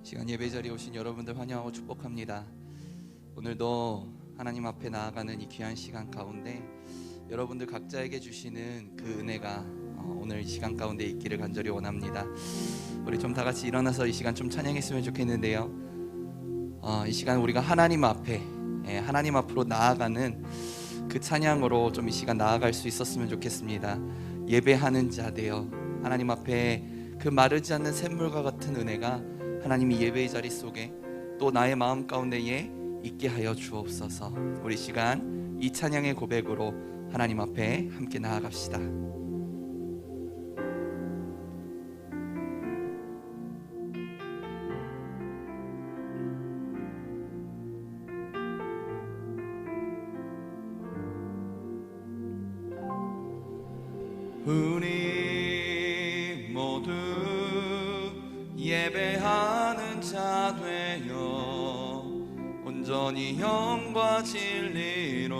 시간 예배 자리에 오신 여러분들 환영하고 축복합니다. 오늘도 하나님 앞에 나아가는 이 귀한 시간 가운데 여러분들 각자에게 주시는 그 은혜가 오늘 이 시간 가운데 있기를 간절히 원합니다. 우리 좀 다 같이 일어나서 이 시간 좀 찬양했으면 좋겠는데요. 이 시간 우리가 하나님 앞에 하나님 앞으로 나아가는 그 찬양으로 좀 이 시간 나아갈 수 있었으면 좋겠습니다. 예배하는 자 되어 하나님 앞에 그 마르지 않는 샘물과 같은 은혜가 하나님이 예배의 자리 속에 또 나의 마음 가운데에 있게 하여 주옵소서. 우리 시간 이 찬양의 고백으로 하나님 앞에 함께 나아갑시다. 우리 모두 예배하는 자 되어 온전히 영과 진리로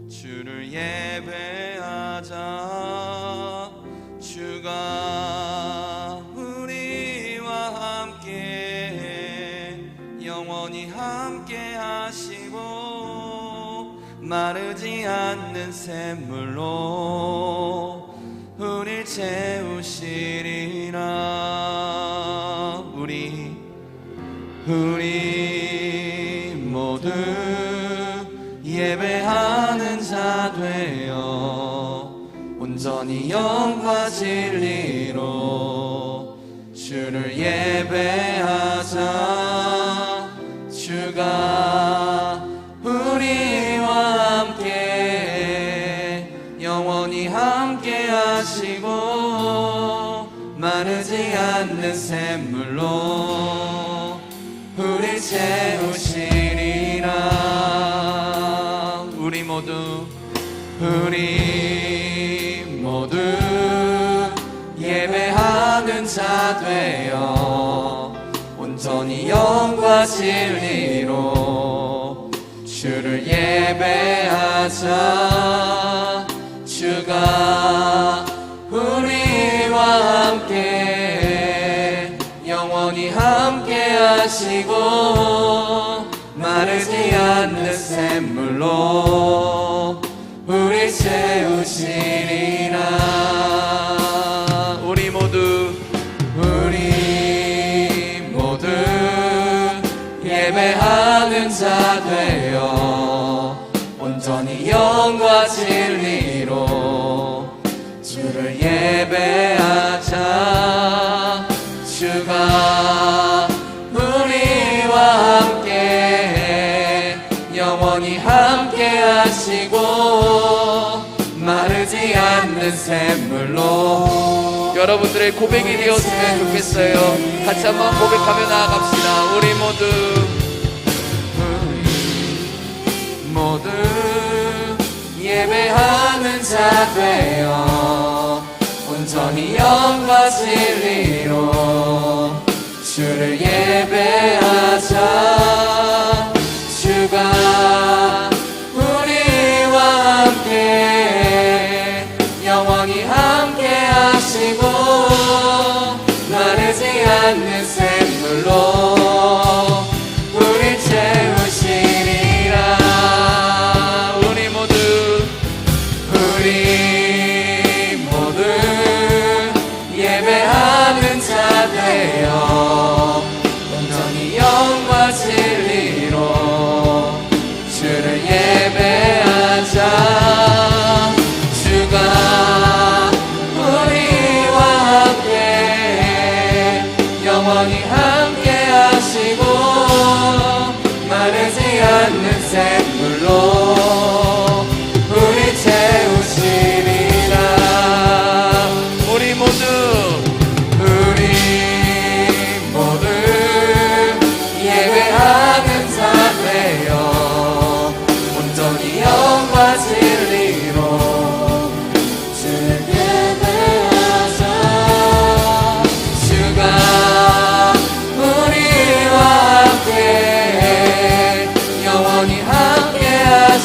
주를 예배하자. 주가 우리와 함께 영원히 함께 하시고 마르지 않는 샘물로 우릴 채우시리라. 우리 모두 예배하는 자 되어 온전히 영과 진리로 주를 예배하자. 주가 우리와 함께 영원히 함께 하시고 마르지 않는 샘물로 우리 채우시리라. 우리 모두 예배하는 자 되어 온전히 영과 진리로 주를 예배하자. 주가 우리와 함께 영원히 함께 하시고 마르지 않는 샘물로 우리 채우시리라. 우리 모두 예배하는 자 되어 온전히 영과 진리로 주를 예배하자. 주가 우리와 함께 영원히 함께 하시고 마르지 않는 샘물로 여러분들의 고백이 되었으면 좋겠어요. 같이 한번 고백하며 나아갑시다. 우리 모두 예배하는 자 되어 온전히 영과 진리로 주를 예배하자. 주가 우리와 함께 영원히 함께 하시고 마르지 않는 샘물로 우리 채우시리라. 우리 모두 예배하는 자 되어 온전히 영과 진리로 주를 예배하자. 주가 우리와 함께 영원히 함께 하시고 마르지 않는 샘물로 우리 채우시리라. 우리 모두 예배하는 자 되어 온전히 영과 진리로 주를 예배하자. 주가 우리와 함께 영원히 함께 하시고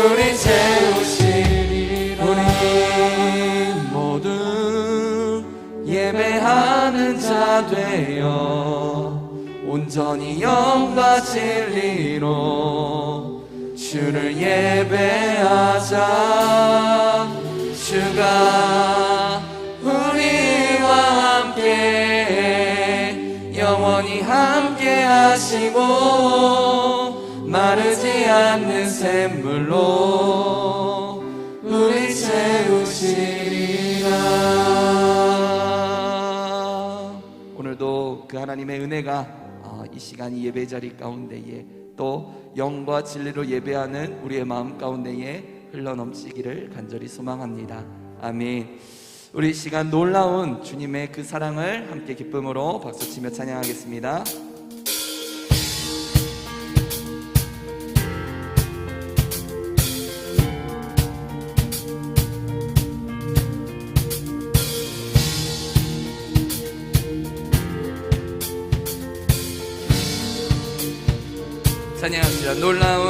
우리 채우시리라. 우리 모두 예배하는 자 되어 온전히 영과 진리로 주를 예배하자. 주가 우리와 함께 영원히 함께 하시고 마르지 않는 샘물로 우리 채우시리라. 오늘도 그 하나님의 은혜가 이 시간 이 예배 자리 가운데에 또 영과 진리로 예배하는 우리의 마음 가운데에 흘러넘치기를 간절히 소망합니다. 아멘. 우리 이 시간 놀라운 주님의 그 사랑을 함께 기쁨으로 박수치며 찬양하겠습니다. 찬양합시다. 놀라운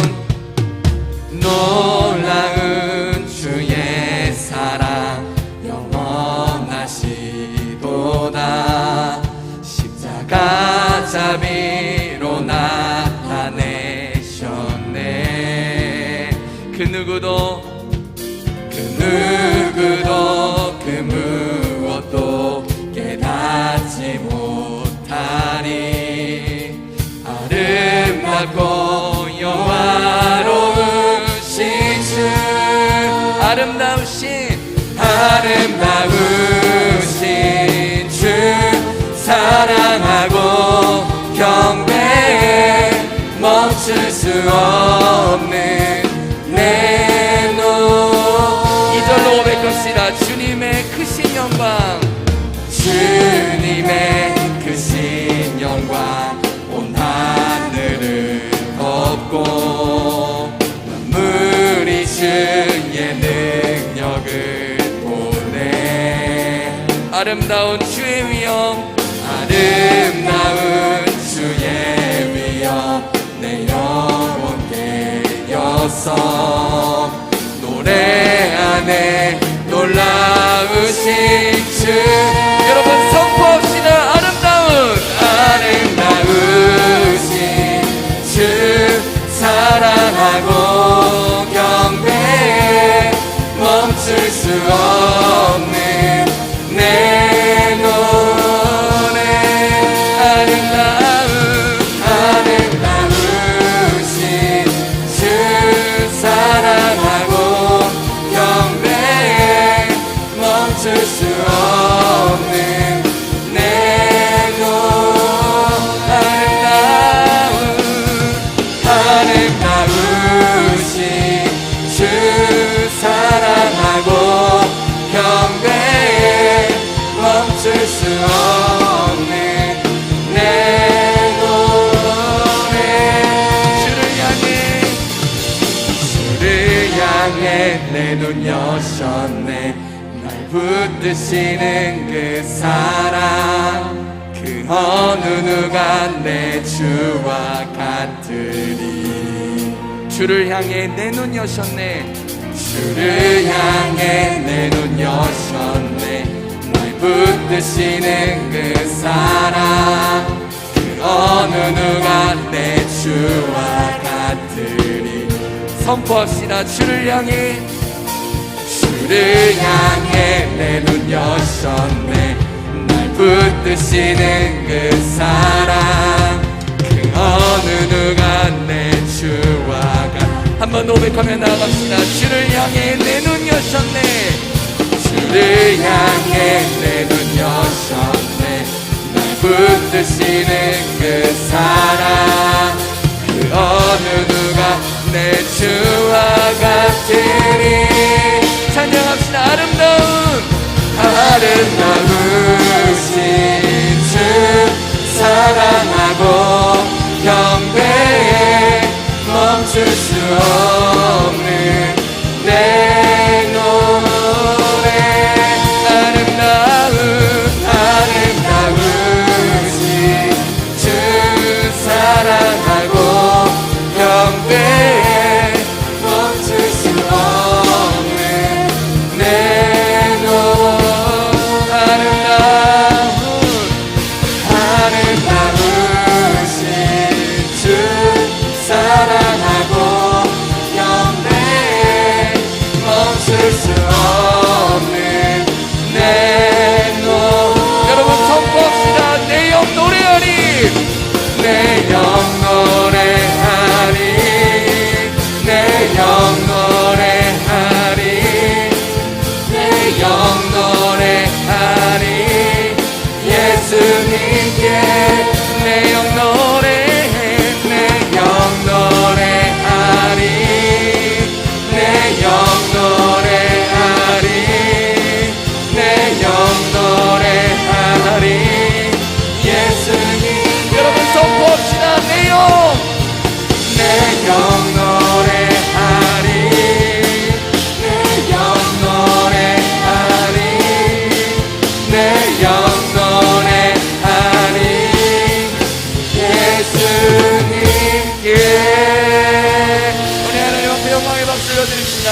주의 사랑 영원하시도다. 십자가 자비로 나타내셨네. 그 누구도 그 무엇도 깨닫지 못하리. 아름답고 영화로우신 주, 아름다우신 주 사랑하고 경배해 멈출 수 없는 내 눈. 이절로 고백합시다. 주님의 크신 영광, 주님의 크신 영광 온 하늘을 덮고 만물이 주의 능력을 보내. 아름다운 주의 위엄, 아름다운 주의 위엄 내 영혼 깨어서 노래하네. 놀라우신 주, 여러분 선포합시다. 아름다우신 주 사랑하고 경배해 멈출 수 없는 내 노래. 아름다우신 주 사랑하고 경배해 멈출 수 없는 내 아름다우신 주 사랑하고 경배해 멈출 수 없는 내 노래. 주를 향해 내 눈 여셨네. 날 붙드시는 그 사랑, 그 어느 누가 내 주와 같으리. 주를 향해 내 눈 여셨네. 주를 향해 내 눈 여셨네. 날 붙드시는 그 사랑, 그 어느 누가 내 주와 같으리. 선포합시다. 주를 향해 내 눈 여셨네. 날 붙드시는 그 사랑, 그 어느 누가 내 주와 한번 고백하며 나갑시다. 주를 향해 내 눈 여셨네. 주를 향해 내 눈 여셨네. 날 붙드시는 그 사랑, 그 어느 누가 내 주와 같으리. 찬양합시다. 아름다우신 주 사랑하고 경배해 멈출 수 없는 내 노래. 아름다우신 주 사랑하고 경배해 멈출 수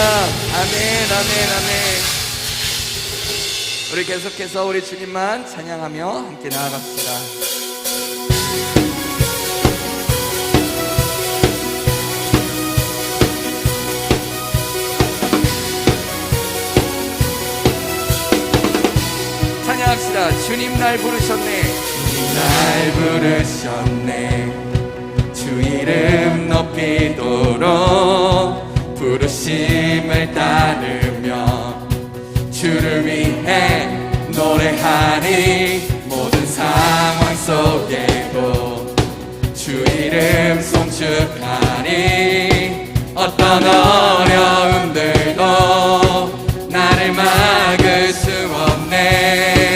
아멘, 아멘, 아멘. 우리 계속해서 우리 주님만 찬양하며 함께 나아갑시다. 찬양합시다. 주님 날 부르셨네. 주님 날 부르셨네. 주 이름 높이도록 부르심을 따르며 주를 위해 노래하니 모든 상황 속에도 주 이름 송축하니 어떤 어려움들도 나를 막을 수 없네.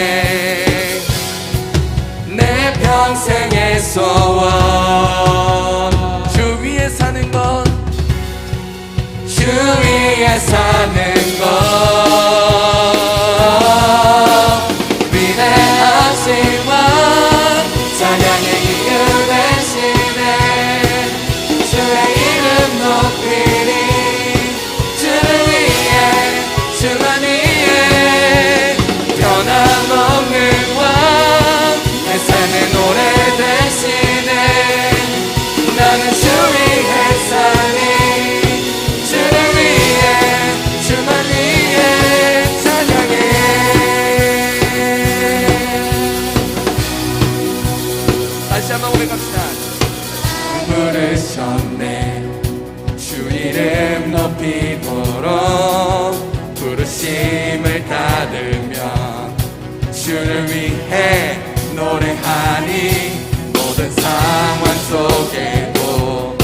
내 평생의 소원 주 위에 사는 것, 주 위에 사는 것. 위대하신 왕 찬양의 이유 되시네. 주의 이름 높이리. 주를 위해 주만 위해 변함없는 왕 내 삶의 노래 되시네. 나는 주 위에 사니 주를 위해 주만 위해 찬양해. 다시 한번 고백합시다. 부르셨네. 주 이름 높이도록 부르심을 따르며 주를 위해 노래하니 모든 상황 속에도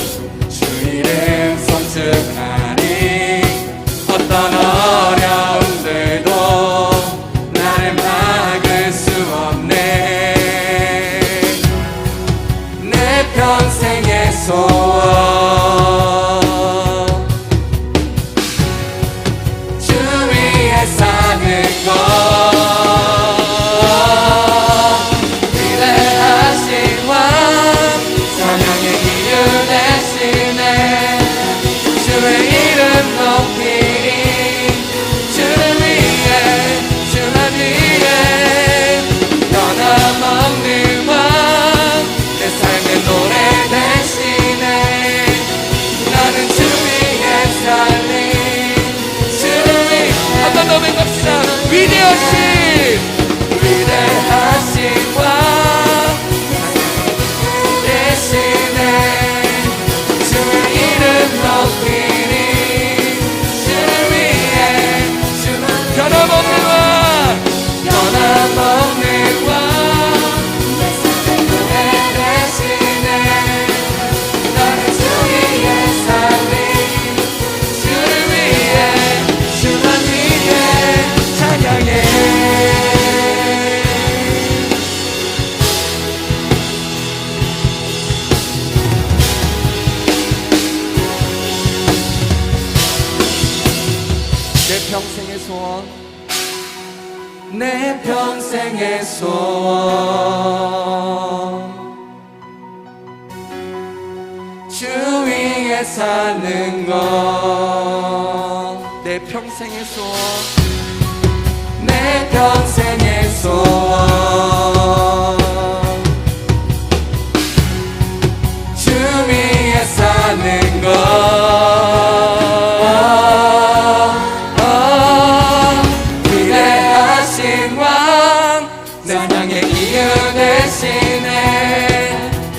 주 이름 송축하니 어떤 어려움들도 나를 막을 수 없네. 내 평생의 소원 주 위에 사는 것. 위대하신 왕 찬양의 이유 되시네. 주의 이름 높이리. 주를 위해 주만 위해 변함없는 왕 내 삶의 노래 되시네. 나는 주 위에 살리. 주를 위해 한 번 더 외칩시다. 위대하신 왕 대신에 주의 이름 높이니 주를 위해 주만 변함없는 왕 변함없는 왕 내 삶의 노래 대신에 나는 주 위에 살리. 주를 위해 주만 위해 찬양해. 내 평생의 소원 내 평생의 소원 주 위에 사는 것. 내 평생의 소원 내 평생의 소원 주 위에 사는 것. 위대하신 왕 찬양의 이유 되시네.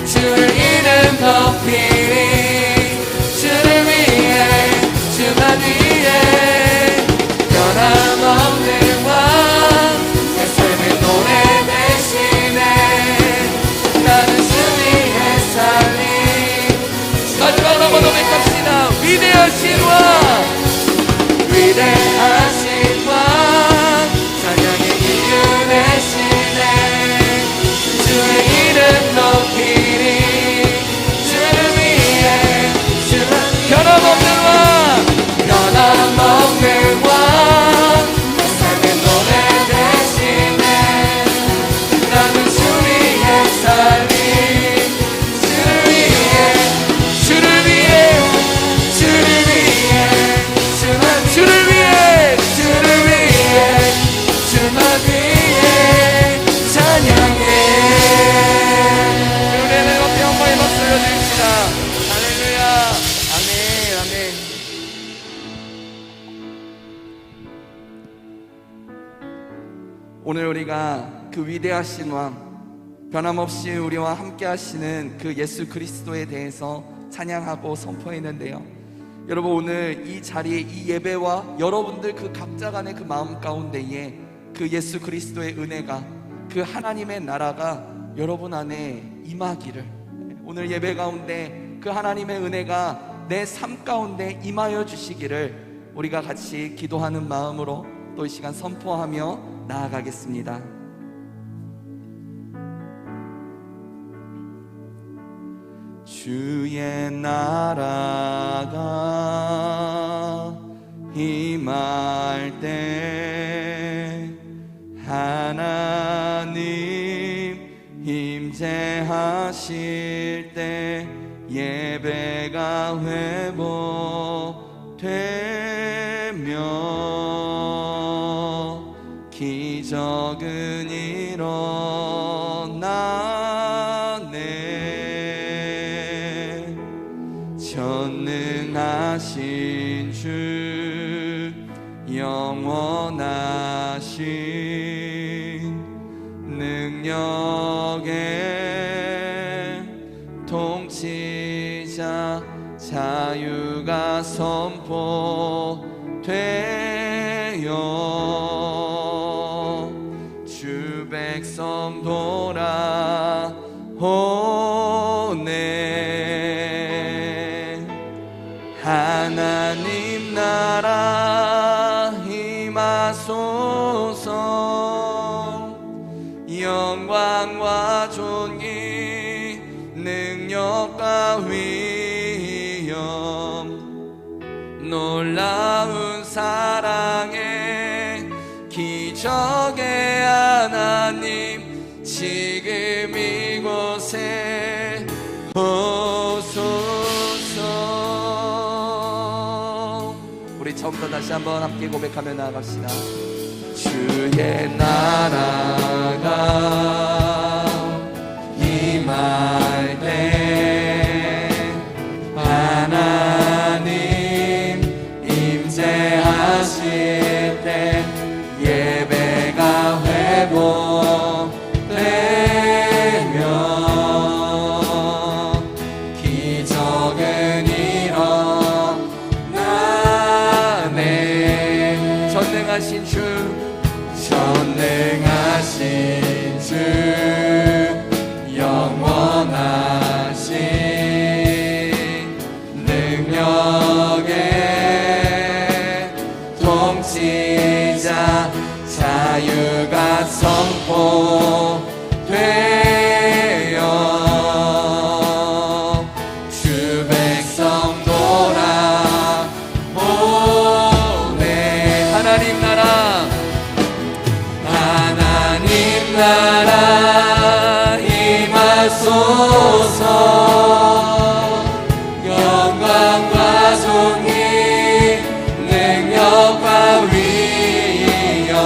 주를 이름 높이리. 주를 위해 주만 위해 변함없는 왕 내 삶의 노래 되시네. 나는 주 위해 살리. 마지막으로 한번 고백합시다. 위대하신 왕 위대하신 왕 찬양의 이유 되시네. 주의 이름 높이리. 주를 위해 주만 변함없는 왕 변함없는 왕 내 삶의 노래 되시네. 나는 주 위에 살리. 주를 위해 주를 위해 주를 위해 주만 오늘 우리가 그 위대하신 왕, 변함없이 우리와 함께 하시는 그 예수 그리스도에 대해서 찬양하고 선포했는데요, 여러분 오늘 이 자리에 이 예배와 여러분들 그 각자 간의 그 마음 가운데에 그 예수 그리스도의 은혜가, 그 하나님의 나라가 여러분 안에 임하기를, 오늘 예배 가운데 그 하나님의 은혜가 내 삶 가운데 임하여 주시기를 우리가 같이 기도하는 마음으로 또 이 시간 선포하며 나아가겠습니다. 주의 나라가 임할 때 하나님 임재하실 때 예배가 회복되며 기적은 일어나네. 전능하신 주 영원하신 능력의 통치자 자유가 선포되어 주 백성 돌아오네. 하나님 나라 임하소서. 영광과 존귀 능력과 위엄 놀라운 사랑의 기적의 하나님 지금 이곳에 오소서. 우리 처음부터 다시 한번 함께 고백하며 나아갑시다. 주의 나라가 임할 때 하나님 임재하실 때 예배가 회복되며 기적은 일어나네. 전능하신 주 영원하신 능력의 통치자 자유가 선포되어 주 백성 돌아오네. 하나님 나라 임하소서. 영광과 존귀 능력과 위엄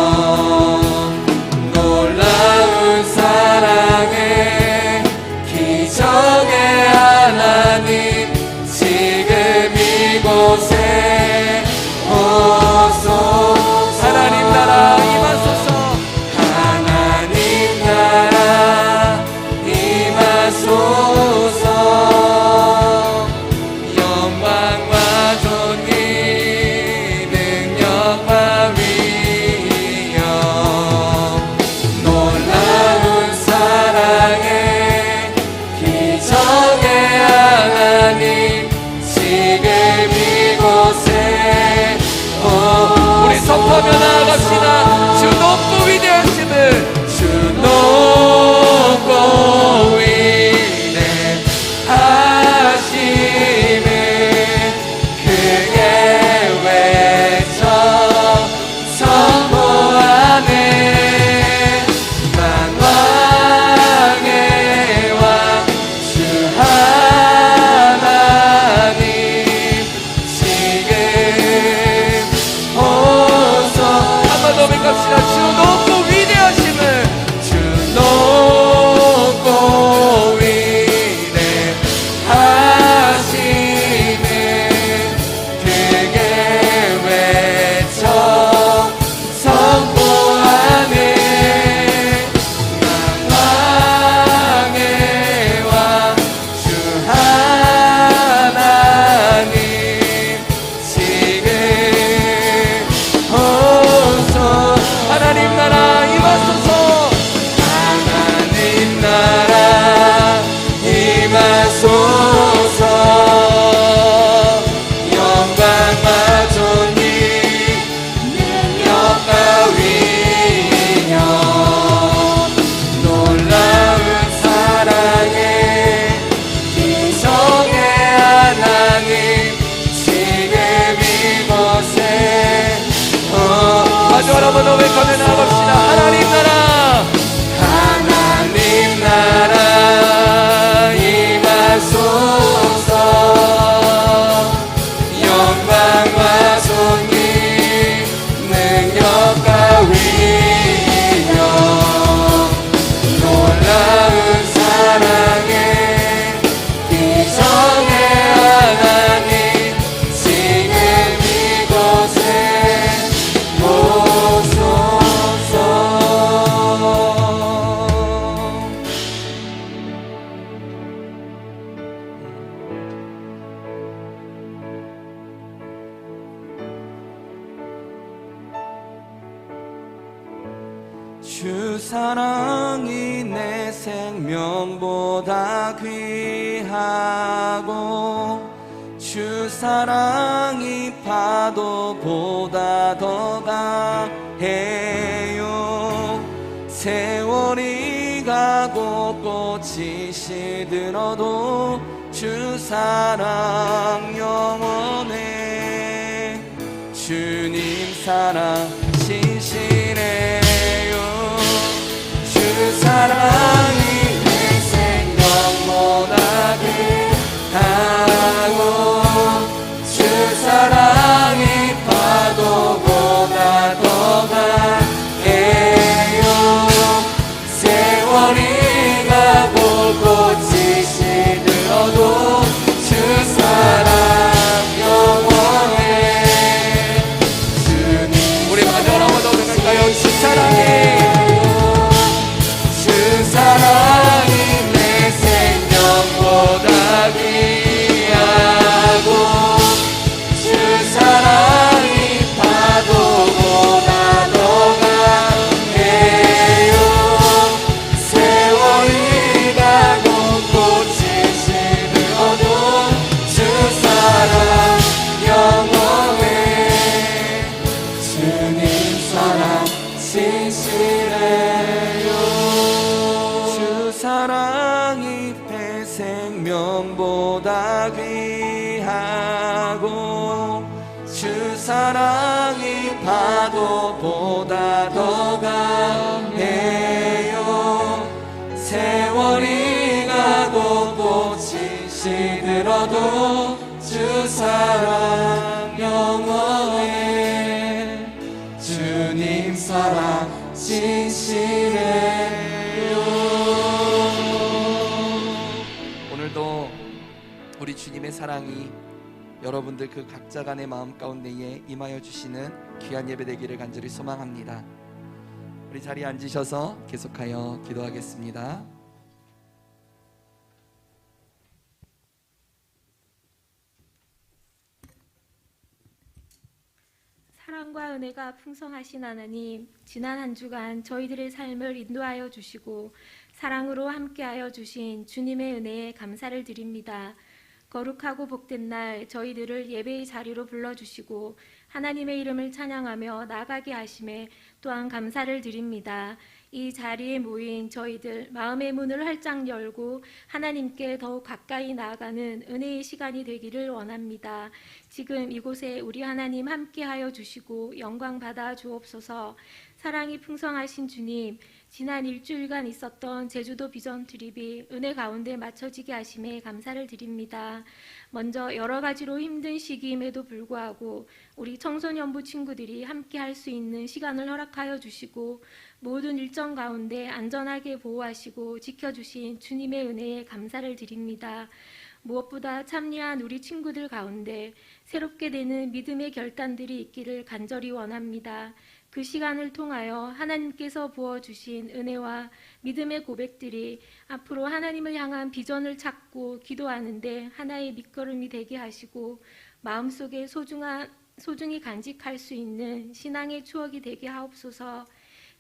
놀라운 사랑의 기적의 하나님 지금 이곳에 오소서. 하나님 나라 임하소서. 영광과 존귀 주 사랑이 내 생명보다 귀하고 주 사랑이 파도보다 더 강해요. 세월이 가고 꽃이 시들어도 주 사랑 영원해. 주님 사랑 신실해요. 주 사랑이 내 생명보다 귀하고 주 사랑이 파도보다 더 강해요. 세월이 가고 꽃이 시들어도 주 사랑 영원해. 주님 우리 마지막으로 한번 더 생각할까요? 주 사랑이 주 사랑이 내 생명보다 귀하고 주 사랑이 파도보다 더 강해요. 세월이 가고 꽃이 시들어도 주 사랑 영원해. 주님 사랑 진실해요. 주 사랑이 내 생명보다 귀하고 주 사랑이 파도보다 더 강해요. 세월이 가고 꽃이 시들어도 주 사랑 영원해. 주님 사랑 진실해요. 오늘도 우리 주님의 사랑이 여러분들 그 각자 간의 마음 가운데에 임하여 주시는 귀한 예배 되기를 간절히 소망합니다. 우리 자리에 앉으셔서 계속하여 기도하겠습니다. 사랑과 은혜가 풍성하신 하나님, 지난 한 주간 저희들의 삶을 인도하여 주시고 사랑으로 함께하여 주신 주님의 은혜에 감사를 드립니다. 거룩하고 복된 날 저희들을 예배의 자리로 불러주시고 하나님의 이름을 찬양하며 나아가게 하심에 또한 감사를 드립니다. 이 자리에 모인 저희들 마음의 문을 활짝 열고 하나님께 더욱 가까이 나아가는 은혜의 시간이 되기를 원합니다. 지금 이곳에 우리 하나님 함께하여 주시고 영광 받아 주옵소서. 사랑이 풍성하신 주님, 지난 일주일간 있었던 제주도 비전 트립이 은혜 가운데 맞춰지게 하심에 감사를 드립니다. 먼저 여러 가지로 힘든 시기임에도 불구하고 우리 청소년부 친구들이 함께 할 수 있는 시간을 허락하여 주시고 모든 일정 가운데 안전하게 보호하시고 지켜주신 주님의 은혜에 감사를 드립니다. 무엇보다 참여한 우리 친구들 가운데 새롭게 되는 믿음의 결단들이 있기를 간절히 원합니다. 그 시간을 통하여 하나님께서 부어주신 은혜와 믿음의 고백들이 앞으로 하나님을 향한 비전을 찾고 기도하는데 하나의 밑거름이 되게 하시고 마음속에 소중히 간직할 수 있는 신앙의 추억이 되게 하옵소서.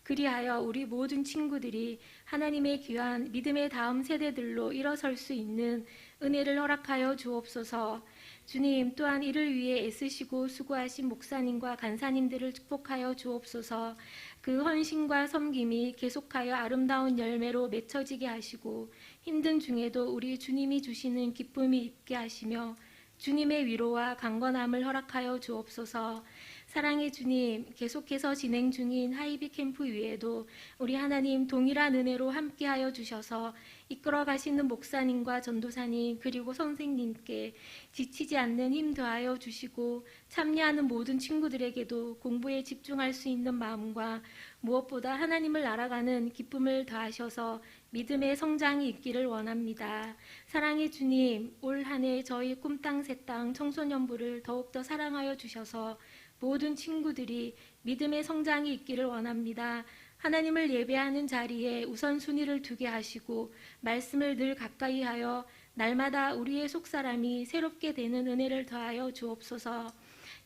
그리하여 우리 모든 친구들이 하나님의 귀한 믿음의 다음 세대들로 일어설 수 있는 은혜를 허락하여 주옵소서. 주님, 또한 이를 위해 애쓰시고 수고하신 목사님과 간사님들을 축복하여 주옵소서. 그 헌신과 섬김이 계속하여 아름다운 열매로 맺혀지게 하시고 힘든 중에도 우리 주님이 주시는 기쁨이 있게 하시며 주님의 위로와 강건함을 허락하여 주옵소서. 사랑의 주님, 계속해서 진행 중인 하이비 캠프 위에도 우리 하나님 동일한 은혜로 함께하여 주셔서 이끌어 가시는 목사님과 전도사님 그리고 선생님께 지치지 않는 힘 더하여 주시고 참여하는 모든 친구들에게도 공부에 집중할 수 있는 마음과 무엇보다 하나님을 알아가는 기쁨을 더하셔서 믿음의 성장이 있기를 원합니다. 사랑의 주님, 올 한 해 저희 꿈땅 새땅 청소년부를 더욱더 사랑하여 주셔서 모든 친구들이 믿음의 성장이 있기를 원합니다. 하나님을 예배하는 자리에 우선순위를 두게 하시고 말씀을 늘 가까이 하여 날마다 우리의 속사람이 새롭게 되는 은혜를 더하여 주옵소서.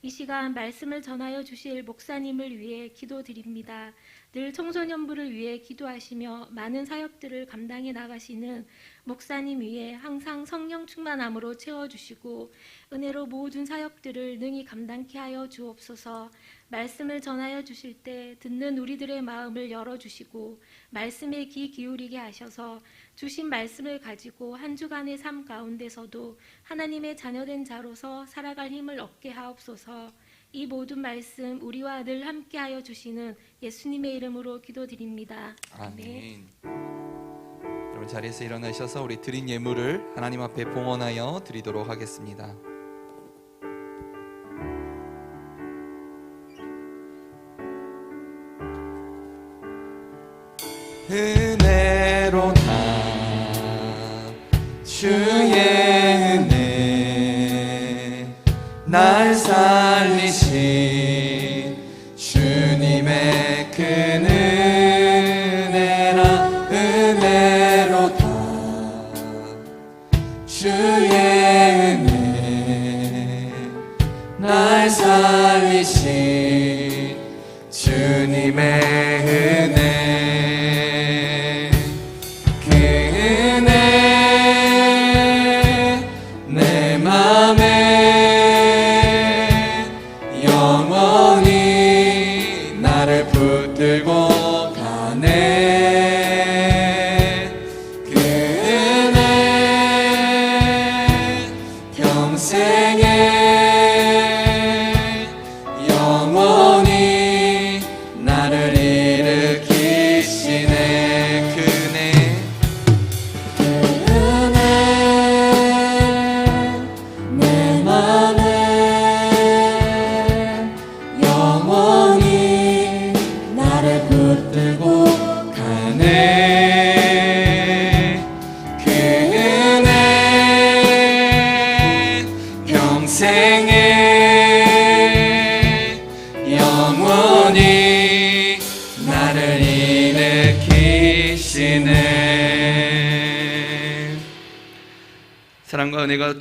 이 시간 말씀을 전하여 주실 목사님을 위해 기도드립니다. 늘 청소년부를 위해 기도하시며 많은 사역들을 감당해 나가시는 목사님 위에 항상 성령 충만함으로 채워주시고 은혜로 모든 사역들을 능히 감당케 하여 주옵소서. 말씀을 전하여 주실 때 듣는 우리들의 마음을 열어주시고 말씀에 귀 기울이게 하셔서 주신 말씀을 가지고 한 주간의 삶 가운데서도 하나님의 자녀된 자로서 살아갈 힘을 얻게 하옵소서. 이 모든 말씀 우리와 늘 함께하여 주시는 예수님의 이름으로 기도드립니다. 아멘. 여러분 자리에서 일어나셔서 우리 드린 예물을 하나님 앞에 봉헌하여 드리도록 하겠습니다. 은혜로 주의 은혜 날 살리신 주님의 큰 은혜라. 은혜로 주의 은혜 날 살리신 주님의 은혜. 붙들고 가네. 그 은혜 평생에 영원히 나를 일으키시네. 그 은혜 내 맘에 영원히 나를 붙들고 가네. 그 은혜 평생에 영원히 나를 일으키시네. 사랑과 은혜가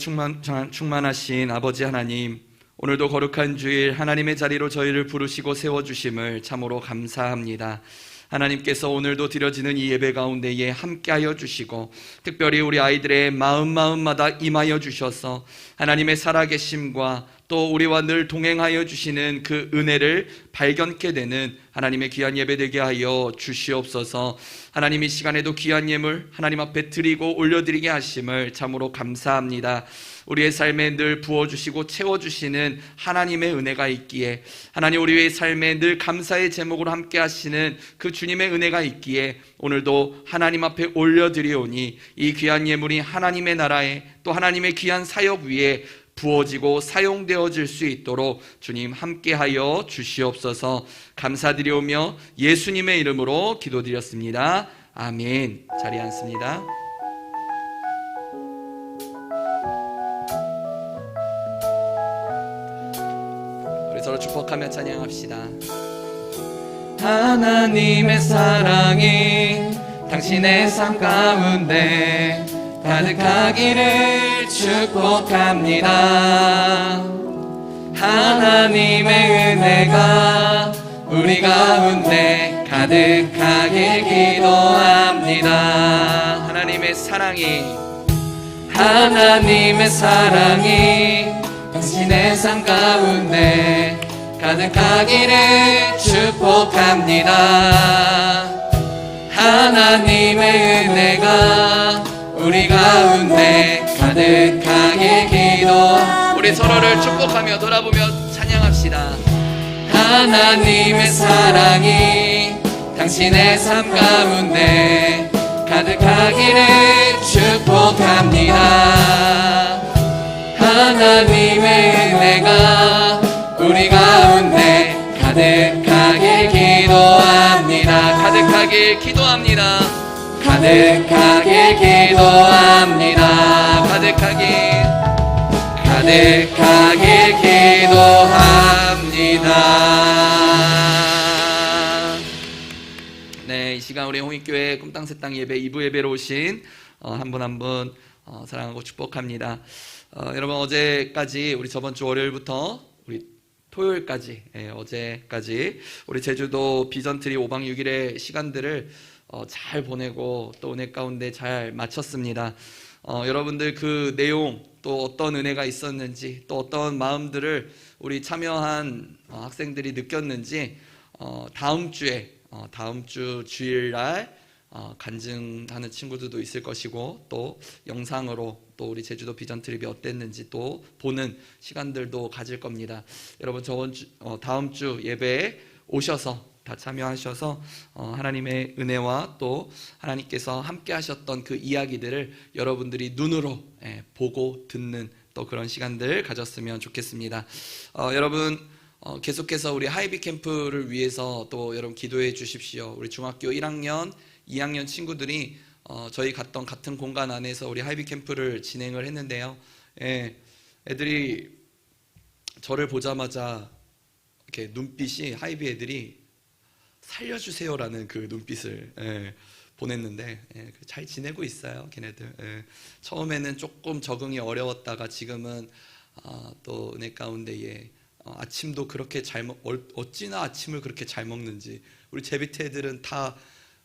충만하신 아버지 하나님, 오늘도 거룩한 주일 하나님의 자리로 저희를 부르시고 세워주심을 참으로 감사합니다. 하나님께서 오늘도 드려지는 이 예배 가운데에 함께하여 주시고 특별히 우리 아이들의 마음마다 임하여 주셔서 하나님의 살아계심과 또 우리와 늘 동행하여 주시는 그 은혜를 발견케 되는 하나님의 귀한 예배 되게 하여 주시옵소서. 하나님 이 시간에도 귀한 예물 하나님 앞에 드리고 올려드리게 하심을 참으로 감사합니다. 우리의 삶에 늘 부어주시고 채워주시는 하나님의 은혜가 있기에, 하나님 우리의 삶에 늘 감사의 제목으로 함께 하시는 그 주님의 은혜가 있기에 오늘도 하나님 앞에 올려드리오니 이 귀한 예물이 하나님의 나라에 또 하나님의 귀한 사역 위에 부어지고 사용되어질 수 있도록 주님 함께하여 주시옵소서. 감사드리오며 예수님의 이름으로 기도드렸습니다. 아멘. 자리에 앉습니다. 우리 서로 축복하며 찬양합시다. 하나님의 사랑이 당신의 삶 가운데 가득하기를 축복합니다. 하나님의 은혜가 우리 가운데 가득하길 기도합니다. 하나님의 사랑이 당신의 삶 가운데 가득하기를 축복합니다. 하나님의 은혜가 우리 가운데 가득하게 기도합니다. 우리 서로를 축복하며 돌아보며 찬양합시다. 하나님의 사랑이 당신의 삶 가운데 가득하기를 축복합니다. 하나님의 은혜가 우리 가운데 가득하게 기도합니다. 가득하게 기도합니다. 가득하게 기도합니다. 가득하게 기도합니다. 네, 이 시간 우리 홍익교회 꿈땅 새땅 예배 2부 예배로 오신 한 분 한 분 사랑하고 축복합니다. 여러분 어제까지 우리 저번 주 월요일부터 우리 토요일까지, 어제까지 우리 제주도 비전트리 5박 6일의 시간들을 잘 보내고 또 은혜 가운데 잘 마쳤습니다. 여러분들 그 내용, 또 어떤 은혜가 있었는지, 또 어떤 마음들을 우리 참여한 학생들이 느꼈는지 다음 주 주일날 간증하는 친구들도 있을 것이고, 또 영상으로 또 우리 제주도 비전 트립이 어땠는지 또 보는 시간들도 가질 겁니다. 여러분 다음 주 예배에 오셔서 다 참여하셔서 하나님의 은혜와 또 하나님께서 함께 하셨던 그 이야기들을 여러분들이 눈으로 보고 듣는 또 그런 시간들 가졌으면 좋겠습니다. 여러분 계속해서 우리 하이비 캠프를 위해서 또 여러분 기도해 주십시오. 우리 중학교 1학년 2학년 친구들이 저희 갔던 같은 공간 안에서 우리 하이비 캠프를 진행을 했는데요. 애들이 저를 보자마자 이렇게 눈빛이, 하이비 애들이 살려주세요라는 그 눈빛을 보냈는데 잘 지내고 있어요, 걔네들. 처음에는 조금 적응이 어려웠다가 지금은 또 은혜 가운데에 아침도 그렇게 어찌나 아침을 그렇게 잘 먹는지. 우리 제 밑에 애들은 다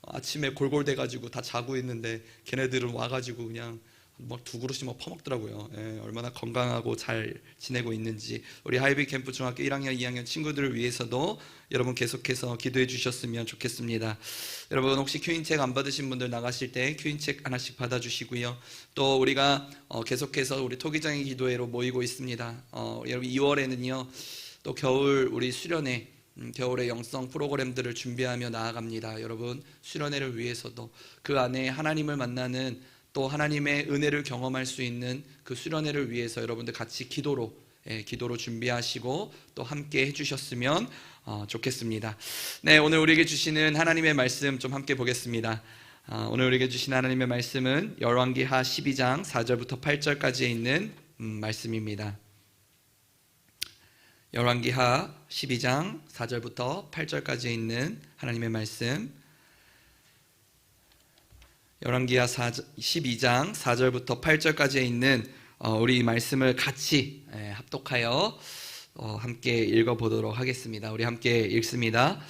아침에 골골대가지고 다 자고 있는데 걔네들은 와가지고 그냥 막 두 그릇씩 막 퍼먹더라고요. 얼마나 건강하고 잘 지내고 있는지. 우리 하이비 캠프 중학교 1학년 2학년 친구들을 위해서도 여러분 계속해서 기도해 주셨으면 좋겠습니다. 여러분 혹시 큐인책 안 받으신 분들 나가실 때 큐인책 하나씩 받아주시고요. 또 우리가 계속해서 우리 토기장의 기도회로 모이고 있습니다. 여러분 2월에는요 또 겨울 우리 수련회, 겨울의 영성 프로그램들을 준비하며 나아갑니다. 여러분 수련회를 위해서도 그 안에 하나님을 만나는, 또 하나님의 은혜를 경험할 수 있는 그 수련회를 위해서 여러분들 같이 기도로 준비하시고 또 함께 해주셨으면 좋겠습니다. 네, 오늘 우리에게 주시는 하나님의 말씀 좀 함께 보겠습니다. 오늘 우리에게 주신 하나님의 말씀은 열왕기하 12장 4절부터 8절까지에 있는 말씀입니다. 열왕기하 12장 4절부터 8절까지에 있는 하나님의 말씀, 열왕기하 12장 4절부터 8절까지에 있는 우리 말씀을 같이 합독하여 함께 읽어보도록 하겠습니다. 우리 함께 읽습니다.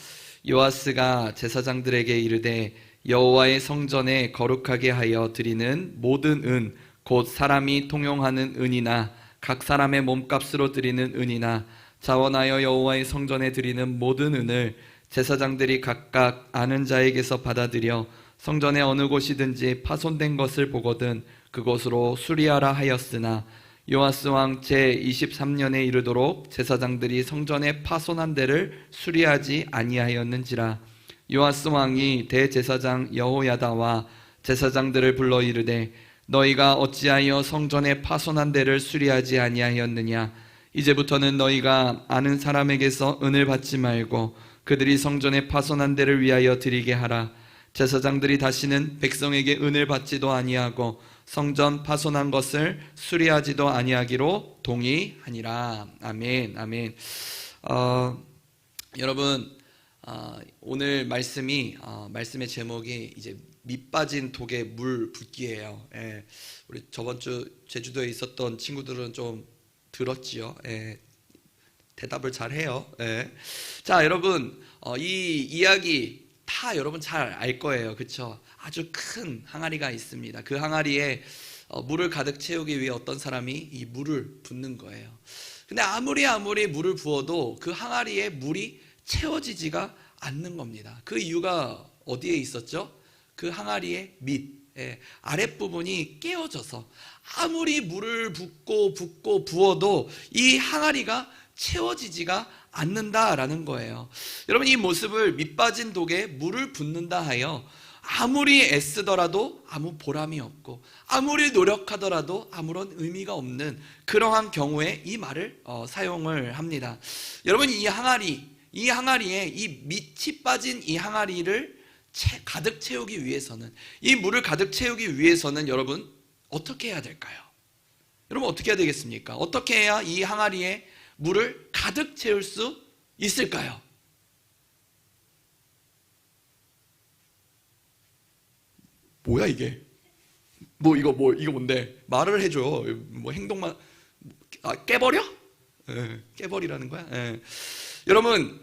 요아스가 제사장들에게 이르되 여호와의 성전에 거룩하게 하여 드리는 모든 은, 곧 사람이 통용하는 은이나 각 사람의 몸값으로 드리는 은이나 자원하여 여호와의 성전에 드리는 모든 은을 제사장들이 각각 아는 자에게서 받아들여 성전의 어느 곳이든지 파손된 것을 보거든 그곳으로 수리하라 하였으나 요아스 왕 제23년에 이르도록 제사장들이 성전의 파손한 데를 수리하지 아니하였는지라. 요아스 왕이 대제사장 여호야다와 제사장들을 불러 이르되 너희가 어찌하여 성전의 파손한 데를 수리하지 아니하였느냐. 이제부터는 너희가 아는 사람에게서 은을 받지 말고 그들이 성전의 파손한 데를 위하여 드리게 하라. 제사장들이 다시는 백성에게 은을 받지도 아니하고 성전 파손한 것을 수리하지도 아니하기로 동의하니라. 아멘. 아멘. 여러분 오늘 말씀의 제목이 이제 밑 빠진 독에 물 붓기예요. 우리 저번 주 제주도에 있었던 친구들은 좀 들었지요. 대답을 잘 해요. 자, 여러분 이 이야기 다 여러분 잘 알 거예요. 그렇죠? 아주 큰 항아리가 있습니다. 그 항아리에 물을 가득 채우기 위해 어떤 사람이 이 물을 붓는 거예요. 근데 아무리 물을 부어도 그 항아리에 물이 채워지지가 않는 겁니다. 그 이유가 어디에 있었죠? 그 항아리의 밑, 아랫부분이 깨어져서 아무리 물을 붓고 부어도 이 항아리가 채워지지가 않는다라는 거예요. 여러분 이 모습을 밑 빠진 독에 물을 붓는다 하여 아무리 애쓰더라도 아무 보람이 없고 아무리 노력하더라도 아무런 의미가 없는 그러한 경우에 이 말을 사용을 합니다. 여러분 이 항아리에 이 밑이 빠진 이 항아리를 가득 채우기 위해서는, 이 물을 가득 채우기 위해서는 여러분 어떻게 해야 될까요? 여러분 어떻게 해야 되겠습니까? 어떻게 해야 이 항아리에 물을 가득 채울 수 있을까요? 뭐야 이게? 이거 뭔데? 말을 해줘. 뭐 행동만 깨버려? 깨버리라는 거야. 여러분,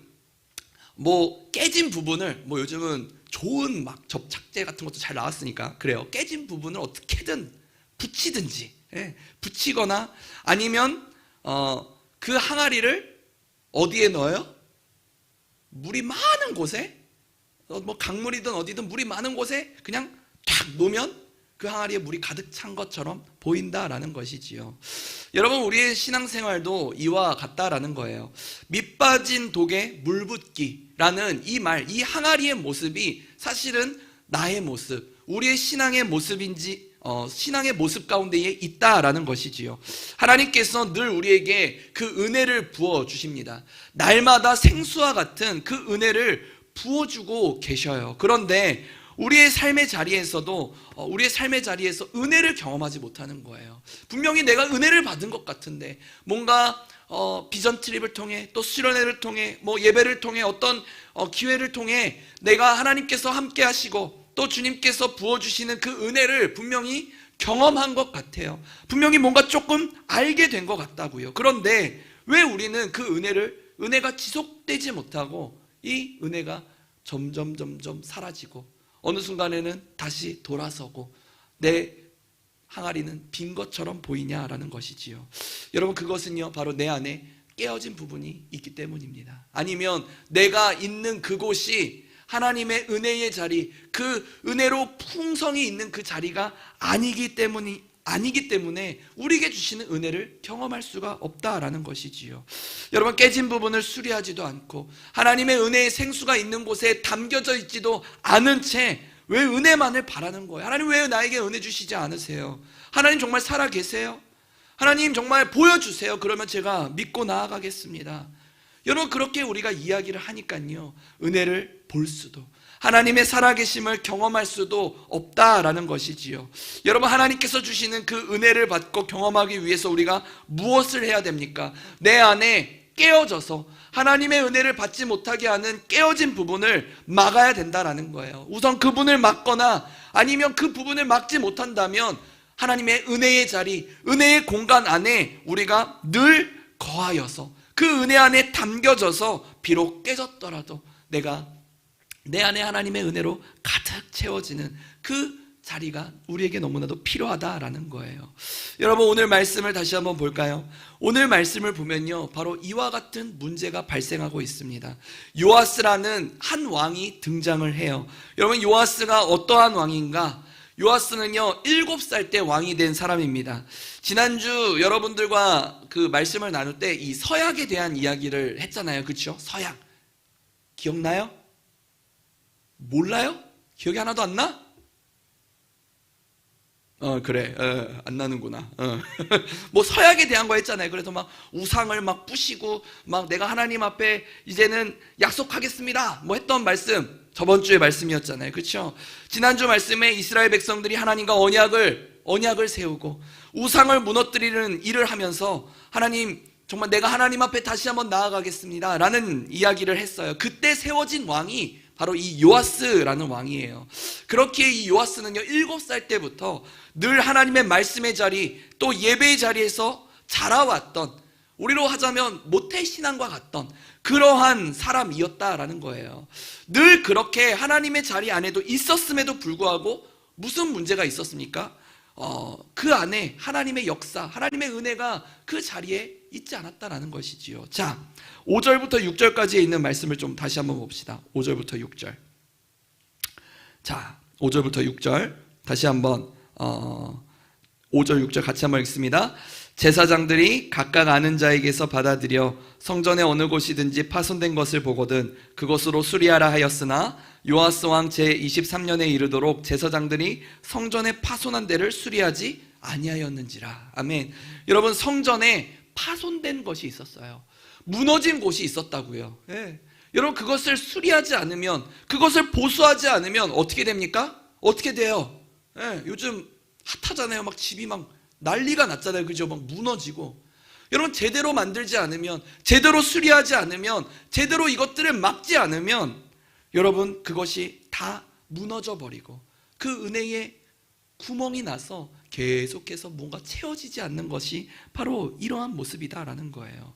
뭐 깨진 부분을 뭐 요즘은 좋은 막 접착제 같은 것도 잘 나왔으니까 그래요. 깨진 부분을 어떻게든 붙이든지, 붙이거나 아니면 그 항아리를 어디에 넣어요? 물이 많은 곳에, 뭐 강물이든 어디든 물이 많은 곳에 그냥 탁 놓으면 그 항아리에 물이 가득 찬 것처럼 보인다라는 것이지요. 여러분, 우리의 신앙생활도 이와 같다라는 거예요. 밑 빠진 독에 물 붓기라는 이 말, 이 항아리의 모습이 사실은 나의 모습, 우리의 신앙의 모습인지 신앙의 모습 가운데에 있다라는 것이지요. 하나님께서 늘 우리에게 그 은혜를 부어 주십니다. 날마다 생수와 같은 그 은혜를 부어주고 계셔요. 그런데 우리의 삶의 자리에서도 우리의 삶의 자리에서 은혜를 경험하지 못하는 거예요. 분명히 내가 은혜를 받은 것 같은데 뭔가 비전 트립을 통해 또 수련회를 통해 뭐 예배를 통해 어떤 기회를 통해 내가 하나님께서 함께 하시고 또 주님께서 부어주시는 그 은혜를 분명히 경험한 것 같아요. 분명히 뭔가 조금 알게 된 것 같다고요. 그런데 왜 우리는 그 은혜가 지속되지 못하고 이 은혜가 점점 사라지고 어느 순간에는 다시 돌아서고 내 항아리는 빈 것처럼 보이냐라는 것이지요. 여러분, 그것은요 바로 내 안에 깨어진 부분이 있기 때문입니다. 아니면 내가 있는 그곳이 하나님의 은혜의 자리, 그 은혜로 풍성이 있는 그 자리가 아니기 때문에 우리에게 주시는 은혜를 경험할 수가 없다라는 것이지요. 여러분, 깨진 부분을 수리하지도 않고 하나님의 은혜의 생수가 있는 곳에 담겨져 있지도 않은 채 왜 은혜만을 바라는 거예요? 하나님, 왜 나에게 은혜 주시지 않으세요? 하나님 정말 살아 계세요? 하나님 정말 보여주세요. 그러면 제가 믿고 나아가겠습니다. 여러분, 그렇게 우리가 이야기를 하니까요 은혜를 볼 수도, 하나님의 살아계심을 경험할 수도 없다라는 것이지요. 여러분, 하나님께서 주시는 그 은혜를 받고 경험하기 위해서 우리가 무엇을 해야 됩니까? 내 안에 깨어져서 하나님의 은혜를 받지 못하게 하는 깨어진 부분을 막아야 된다라는 거예요. 우선 그분을 막거나 아니면 그 부분을 막지 못한다면 하나님의 은혜의 자리, 은혜의 공간 안에 우리가 늘 거하여서 그 은혜 안에 담겨져서 비록 깨졌더라도 내가 내 안에 하나님의 은혜로 가득 채워지는 그 자리가 우리에게 너무나도 필요하다라는 거예요. 여러분, 오늘 말씀을 다시 한번 볼까요? 오늘 말씀을 보면요 바로 이와 같은 문제가 발생하고 있습니다. 요아스라는 한 왕이 등장을 해요. 여러분, 요아스가 어떠한 왕인가? 요아스는요 7살 때 왕이 된 사람입니다. 지난주 여러분들과 그 말씀을 나눌 때 이 서약에 대한 이야기를 했잖아요. 그렇죠? 서약 기억나요? 몰라요? 기억이 하나도 안 나? 그래. 안 나는구나. 뭐 서약에 대한 거 했잖아요. 그래서 막 우상을 막 부시고 막 내가 하나님 앞에 이제는 약속하겠습니다 뭐 했던 말씀, 저번 주의 말씀이었잖아요. 그렇죠? 지난주 말씀에 이스라엘 백성들이 하나님과 언약을 세우고 우상을 무너뜨리는 일을 하면서 하나님 정말 내가 하나님 앞에 다시 한번 나아가겠습니다 라는 이야기를 했어요. 그때 세워진 왕이 바로 이 요아스라는 왕이에요. 그렇게 이 요아스는요 7살 때부터 늘 하나님의 말씀의 자리 또 예배의 자리에서 자라왔던, 우리로 하자면 모태신앙과 같던 그러한 사람이었다라는 거예요. 늘 그렇게 하나님의 자리 안에도 있었음에도 불구하고 무슨 문제가 있었습니까? 그 안에 하나님의 역사, 하나님의 은혜가 그 자리에 있지 않았다라는 것이지요. 자, 5절부터 6절까지에 있는 말씀을 좀 다시 한번 봅시다. 5절부터 6절. 자, 5절부터 6절 다시 한번 5절 6절 같이 한번 읽습니다. 제사장들이 각각 아는 자에게서 받아들여 성전의 어느 곳이든지 파손된 것을 보거든 그것으로 수리하라 하였으나 요아스 왕 제23년에 이르도록 제사장들이 성전의 파손한 데를 수리하지 아니하였는지라. 아멘. 여러분, 성전에 파손된 것이 있었어요. 무너진 곳이 있었다고요. 여러분, 그것을 수리하지 않으면, 그것을 보수하지 않으면 어떻게 됩니까? 어떻게 돼요? 요즘 핫하잖아요. 막 집이 막 난리가 났잖아요. 그죠? 막 무너지고. 여러분, 제대로 만들지 않으면, 제대로 수리하지 않으면, 제대로 이것들을 막지 않으면 여러분, 그것이 다 무너져 버리고 그 은혜에 구멍이 나서 계속해서 뭔가 채워지지 않는 것이 바로 이러한 모습이다라는 거예요.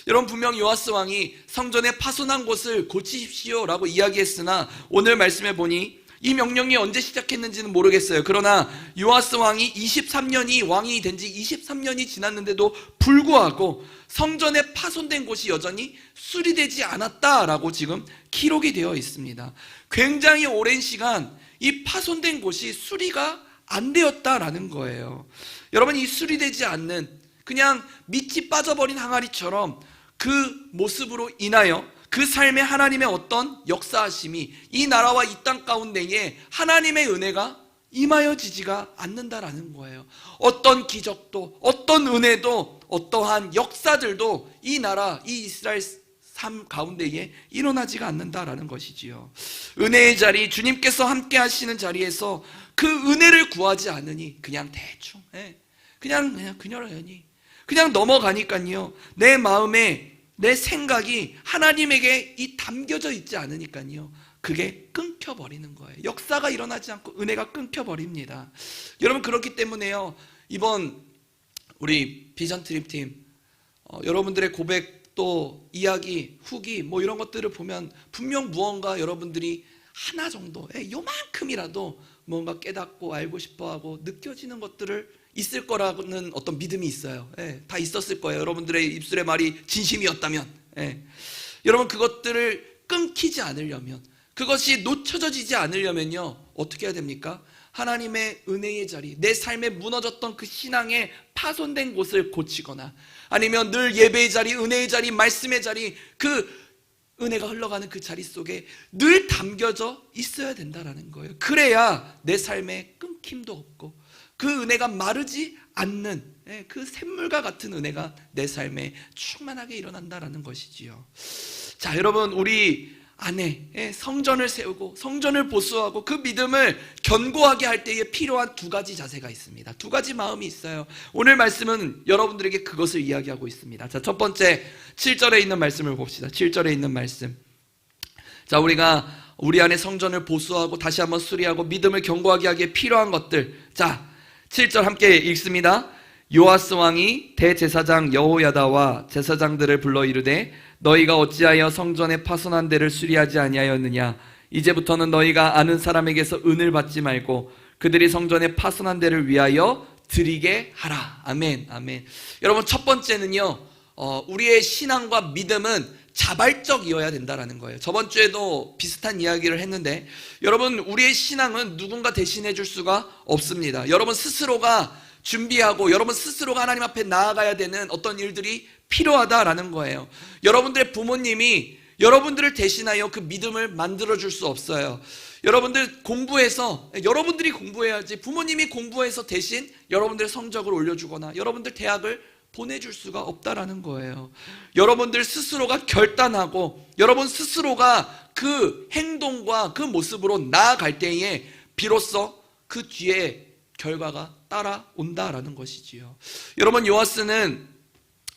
여러분, 분명 요아스 왕이 성전의 파손한 곳을 고치십시오라고 이야기했으나 오늘 말씀해 보니 이 명령이 언제 시작했는지는 모르겠어요. 그러나 요아스 왕이 23년이 왕이 된 지 23년이 지났는데도 불구하고 성전에 파손된 곳이 여전히 수리되지 않았다라고 지금 기록이 되어 있습니다. 굉장히 오랜 시간 이 파손된 곳이 수리가 안 되었다라는 거예요. 여러분, 이 수리되지 않는 그냥 밑이 빠져버린 항아리처럼 그 모습으로 인하여 그 삶에 하나님의 어떤 역사하심이 이 나라와 이 땅 가운데에 하나님의 은혜가 임하여지지가 않는다라는 거예요. 어떤 기적도, 어떤 은혜도, 어떠한 역사들도 이 나라, 이 이스라엘 삶 가운데에 일어나지가 않는다라는 것이지요. 은혜의 자리, 주님께서 함께 하시는 자리에서 그 은혜를 구하지 않으니 그냥 대충, 그냥 그녀라니 그냥 넘어가니까요. 내 마음에 내 생각이 하나님에게 담겨져 있지 않으니까요. 그게 끊겨버리는 거예요. 역사가 일어나지 않고 은혜가 끊겨버립니다. 여러분, 그렇기 때문에요. 이번 우리 비전 트립팀 여러분들의 고백 또 이야기, 후기 뭐 이런 것들을 보면 분명 무언가 여러분들이 하나 정도, 요만큼이라도 뭔가 깨닫고 알고 싶어하고 느껴지는 것들을 있을 거라는 어떤 믿음이 있어요. 다 있었을 거예요. 여러분들의 입술의 말이 진심이었다면. 여러분, 그것들을 끊기지 않으려면, 그것이 놓쳐지지 않으려면요, 어떻게 해야 됩니까? 하나님의 은혜의 자리, 내 삶에 무너졌던 그 신앙의 파손된 곳을 고치거나, 아니면 늘 예배의 자리, 은혜의 자리, 말씀의 자리, 그 은혜가 흘러가는 그 자리 속에 늘 담겨져 있어야 된다라는 거예요. 그래야 내 삶에 끊김도 없고 그 은혜가 마르지 않는 그 샘물과 같은 은혜가 내 삶에 충만하게 일어난다라는 것이지요. 자, 여러분, 우리 안에 성전을 세우고 성전을 보수하고 그 믿음을 견고하게 할 때에 필요한 두 가지 자세가 있습니다. 두 가지 마음이 있어요. 오늘 말씀은 여러분들에게 그것을 이야기하고 있습니다. 자, 첫 번째 7절에 있는 말씀을 봅시다. 7절에 있는 말씀. 자, 우리가 우리 안에 성전을 보수하고 다시 한번 수리하고 믿음을 견고하게 하기에 필요한 것들. 자, 7절 함께 읽습니다. 요아스 왕이 대제사장 여호야다와 제사장들을 불러 이르되 너희가 어찌하여 성전의 파손한 데를 수리하지 아니하였느냐? 이제부터는 너희가 아는 사람에게서 은을 받지 말고 그들이 성전의 파손한 데를 위하여 드리게 하라. 아멘, 아멘. 여러분, 첫 번째는요, 우리의 신앙과 믿음은 자발적이어야 된다라는 거예요. 저번 주에도 비슷한 이야기를 했는데, 여러분, 우리의 신앙은 누군가 대신해 줄 수가 없습니다. 여러분 스스로가 준비하고 여러분 스스로가 하나님 앞에 나아가야 되는 어떤 일들이 필요하다라는 거예요. 여러분들의 부모님이 여러분들을 대신하여 그 믿음을 만들어줄 수 없어요. 여러분들 공부해서, 여러분들이 공부해야지 부모님이 공부해서 대신 여러분들의 성적을 올려주거나 여러분들 대학을 보내줄 수가 없다라는 거예요. 여러분들 스스로가 결단하고 여러분 스스로가 그 행동과 그 모습으로 나아갈 때에 비로소 그 뒤에 결과가 따라온다라는 것이지요. 여러분, 요아스는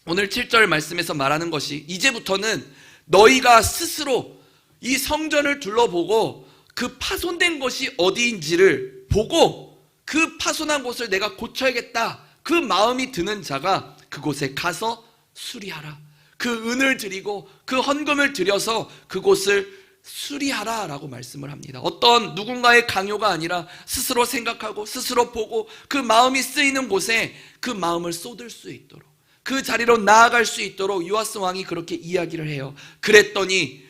오늘 7절 말씀에서 말하는 것이 이제부터는 너희가 스스로 이 성전을 둘러보고 그 파손된 것이 어디인지를 보고 그 파손한 곳을 내가 고쳐야겠다, 그 마음이 드는 자가 그곳에 가서 수리하라. 그 은을 드리고 그 헌금을 드려서 그곳을 수리하라 라고 말씀을 합니다. 어떤 누군가의 강요가 아니라 스스로 생각하고 스스로 보고 그 마음이 쓰이는 곳에 그 마음을 쏟을 수 있도록, 그 자리로 나아갈 수 있도록 요아스 왕이 그렇게 이야기를 해요. 그랬더니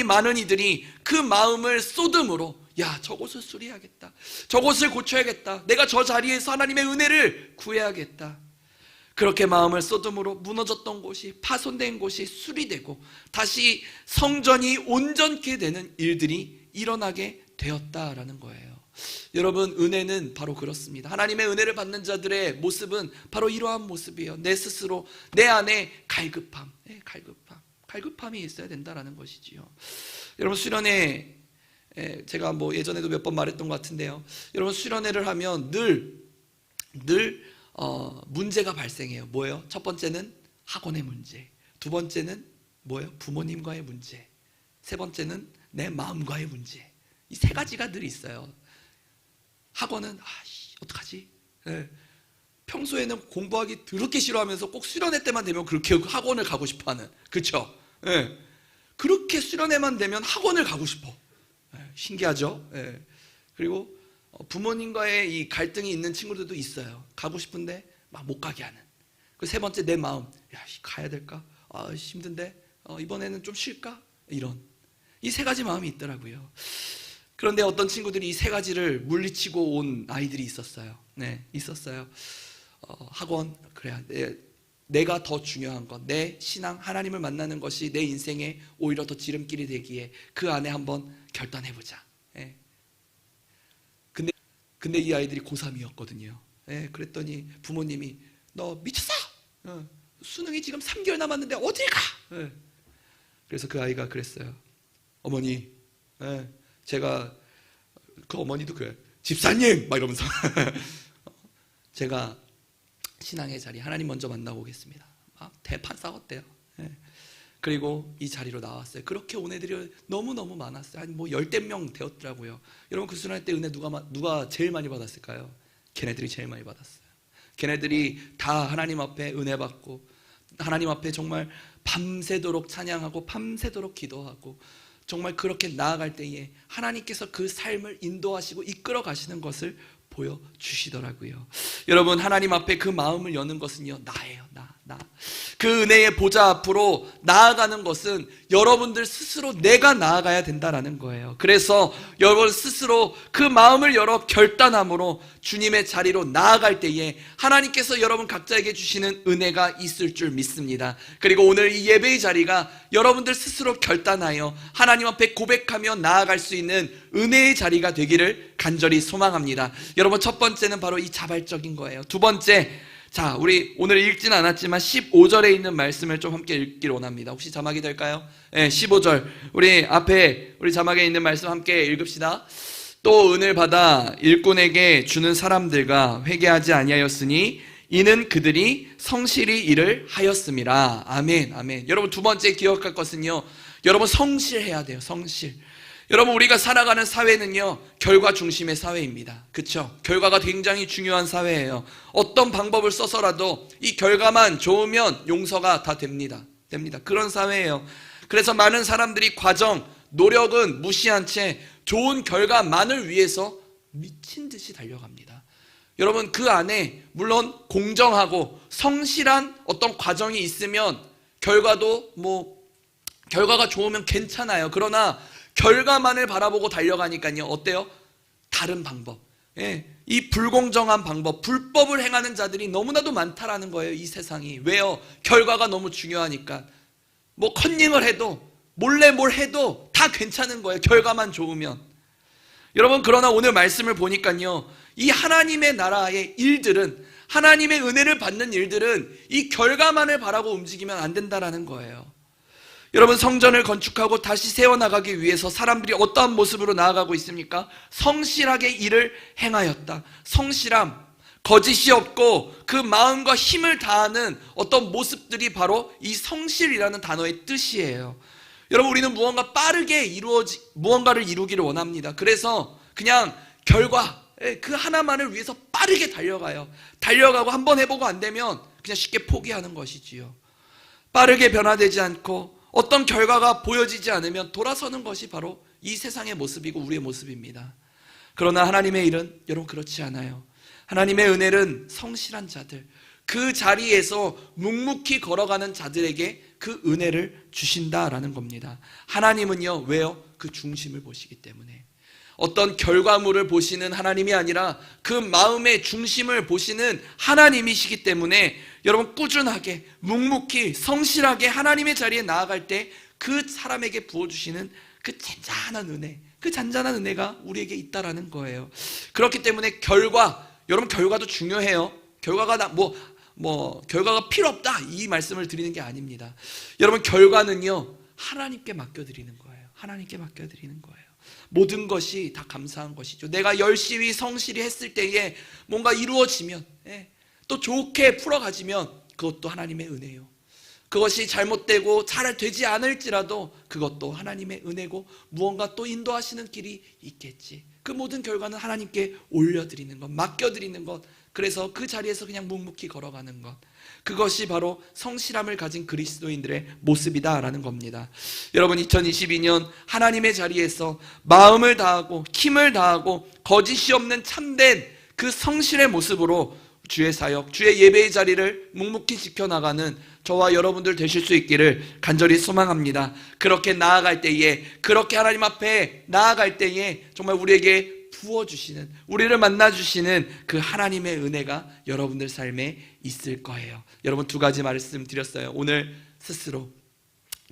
많은 이들이 그 마음을 쏟음으로, 야, 저곳을 수리하겠다, 저곳을 고쳐야겠다, 내가 저 자리에서 하나님의 은혜를 구해야겠다, 그렇게 마음을 쏟음으로 무너졌던 곳이, 파손된 곳이 수리되고 다시 성전이 온전케 되는 일들이 일어나게 되었다라는 거예요. 여러분, 은혜는 바로 그렇습니다. 하나님의 은혜를 받는 자들의 모습은 바로 이러한 모습이에요. 내 스스로, 내 안에 갈급함이 있어야 된다라는 것이지요. 여러분, 수련회, 제가 뭐 예전에도 몇 번 말했던 것 같은데요. 여러분, 수련회를 하면 늘 문제가 발생해요. 뭐예요? 첫 번째는 학원의 문제, 두 번째는 뭐예요? 부모님과의 문제, 세 번째는 내 마음과의 문제. 이 세 가지가 늘 있어요. 학원은 어떡하지? 예. 평소에는 공부하기 더럽게 싫어하면서 꼭 수련회 때만 되면 그렇게 학원을 가고 싶어하는, 그렇죠? 예. 그렇게 수련회만 되면 학원을 가고 싶어. 예. 신기하죠? 예. 그리고 부모님과의 이 갈등이 있는 친구들도 있어요. 가고 싶은데 막 못 가게 하는. 그 세 번째, 내 마음. 야, 가야 될까? 아, 힘든데 이번에는 좀 쉴까? 이런 이 세 가지 마음이 있더라고요. 그런데 어떤 친구들이 이 세 가지를 물리치고 온 아이들이 있었어요. 네, 있었어요. 학원, 그래야 내가 더 중요한 것, 내 신앙, 하나님을 만나는 것이 내 인생에 오히려 더 지름길이 되기에 그 안에 한번 결단해보자. 예. 근데 이 아이들이 고3이었거든요. 예, 그랬더니 부모님이 너 미쳤어? 수능이 지금 3개월 남았는데 어딜 가? 예. 그래서 그 아이가 그랬어요. 어머니, 예, 제가, 그 어머니도 그래, 집사님! 막 이러면서 제가 신앙의 자리 하나님 먼저 만나고 오겠습니다. 막 대판 싸웠대요. 예. 그리고 이 자리로 나왔어요. 그렇게 온 애들이 너무너무 많았어요. 한 뭐 10대 명 되었더라고요. 여러분, 그 수련회 때 은혜 누가 제일 많이 받았을까요? 걔네들이 제일 많이 받았어요. 걔네들이 다 하나님 앞에 은혜 받고 하나님 앞에 정말 밤새도록 찬양하고 밤새도록 기도하고 정말 그렇게 나아갈 때에 하나님께서 그 삶을 인도하시고 이끌어 가시는 것을 보여주시더라고요. 여러분, 하나님 앞에 그 마음을 여는 것은요, 나예요. 나. 그 은혜의 보좌 앞으로 나아가는 것은 여러분들 스스로 내가 나아가야 된다라는 거예요. 그래서 여러분 스스로 그 마음을 열어 결단함으로 주님의 자리로 나아갈 때에 하나님께서 여러분 각자에게 주시는 은혜가 있을 줄 믿습니다. 그리고 오늘 이 예배의 자리가 여러분들 스스로 결단하여 하나님 앞에 고백하며 나아갈 수 있는 은혜의 자리가 되기를 간절히 소망합니다. 여러분, 첫 번째는 바로 이 자발적인 거예요. 두 번째, 자, 우리 오늘 읽진 않았지만 15절에 있는 말씀을 좀 함께 읽기를 원합니다. 혹시 자막이 될까요? 네, 15절. 우리 앞에 우리 자막에 있는 말씀 함께 읽읍시다. 또 은을 받아 일꾼에게 주는 사람들과 회개하지 아니하였으니 이는 그들이 성실히 일을 하였음이라. 아멘, 아멘. 여러분, 두 번째 기억할 것은요, 여러분 성실해야 돼요. 성실. 여러분, 우리가 살아가는 사회는요, 결과 중심의 사회입니다. 그렇죠? 결과가 굉장히 중요한 사회예요. 어떤 방법을 써서라도 이 결과만 좋으면 용서가 다 됩니다. 그런 사회예요. 그래서 많은 사람들이 과정, 노력은 무시한 채 좋은 결과만을 위해서 미친 듯이 달려갑니다. 여러분, 그 안에 물론 공정하고 성실한 어떤 과정이 있으면 결과도 결과가 좋으면 괜찮아요. 그러나 결과만을 바라보고 달려가니까요, 어때요? 다른 방법, 이 불공정한 방법, 불법을 행하는 자들이 너무나도 많다라는 거예요. 이 세상이. 왜요? 결과가 너무 중요하니까. 컨닝을 해도 몰래 뭘 해도 다 괜찮은 거예요. 결과만 좋으면. 여러분, 그러나 오늘 말씀을 보니까요, 이 하나님의 나라의 일들은, 하나님의 은혜를 받는 일들은 이 결과만을 바라고 움직이면 안 된다라는 거예요. 여러분, 성전을 건축하고 다시 세워나가기 위해서 사람들이 어떠한 모습으로 나아가고 있습니까? 성실하게 일을 행하였다. 성실함, 거짓이 없고 그 마음과 힘을 다하는 어떤 모습들이 바로 이 성실이라는 단어의 뜻이에요. 여러분, 우리는 무언가를 이루기를 원합니다. 그래서 그냥 결과, 그 하나만을 위해서 빠르게 달려가고 한번 해보고 안 되면 그냥 쉽게 포기하는 것이지요. 빠르게 변화되지 않고 어떤 결과가 보여지지 않으면 돌아서는 것이 바로 이 세상의 모습이고 우리의 모습입니다. 그러나 하나님의 일은 여러분 그렇지 않아요. 하나님의 은혜는 성실한 자들, 그 자리에서 묵묵히 걸어가는 자들에게 그 은혜를 주신다라는 겁니다. 하나님은요, 왜요? 그 중심을 보시기 때문에. 어떤 결과물을 보시는 하나님이 아니라 그 마음의 중심을 보시는 하나님이시기 때문에 여러분, 꾸준하게 묵묵히 성실하게 하나님의 자리에 나아갈 때 그 사람에게 부어주시는 그 잔잔한 은혜, 그 잔잔한 은혜가 우리에게 있다라는 거예요. 그렇기 때문에 여러분 결과도 중요해요. 결과가 결과가 필요 없다, 이 말씀을 드리는 게 아닙니다. 여러분, 결과는요, 하나님께 맡겨드리는 거예요. 하나님께 맡겨드리는 거예요. 모든 것이 다 감사한 것이죠. 내가 열심히 성실히 했을 때에 뭔가 이루어지면, 또 좋게 풀어가지면 그것도 하나님의 은혜요. 그것이 잘못되고 잘 되지 않을지라도 그것도 하나님의 은혜고 무언가 또 인도하시는 길이 있겠지. 그 모든 결과는 하나님께 올려드리는 것, 맡겨드리는 것, 그래서 그 자리에서 그냥 묵묵히 걸어가는 것, 그것이 바로 성실함을 가진 그리스도인들의 모습이다라는 겁니다. 여러분, 2022년 하나님의 자리에서 마음을 다하고 힘을 다하고 거짓이 없는 참된 그 성실의 모습으로 주의 사역, 주의 예배의 자리를 묵묵히 지켜나가는 저와 여러분들 되실 수 있기를 간절히 소망합니다. 그렇게 나아갈 때에, 그렇게 하나님 앞에 나아갈 때에 정말 우리에게 부어주시는, 우리를 만나주시는 그 하나님의 은혜가 여러분들 삶에 있을 거예요. 여러분, 두 가지 말씀 드렸어요. 오늘 스스로